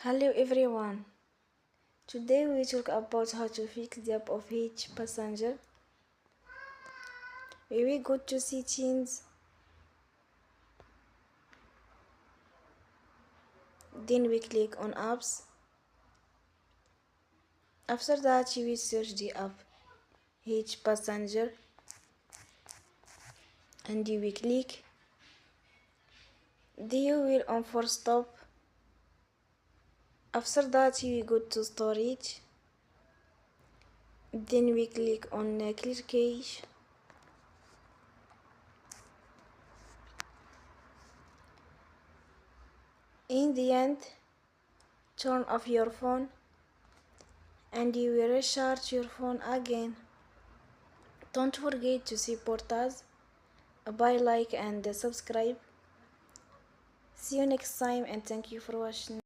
Hello everyone. Today we talk about how to fix the app of Heetch passenger. We will go to settings, then we click on apps. After that we will search the app Heetch passenger and you will click. Then you will on for stop. After that you will go to storage. Then we click on clear cache. In the end, turn off your phone and you will recharge your phone again. Don't forget to support us by like and subscribe. See you next time and thank you for watching.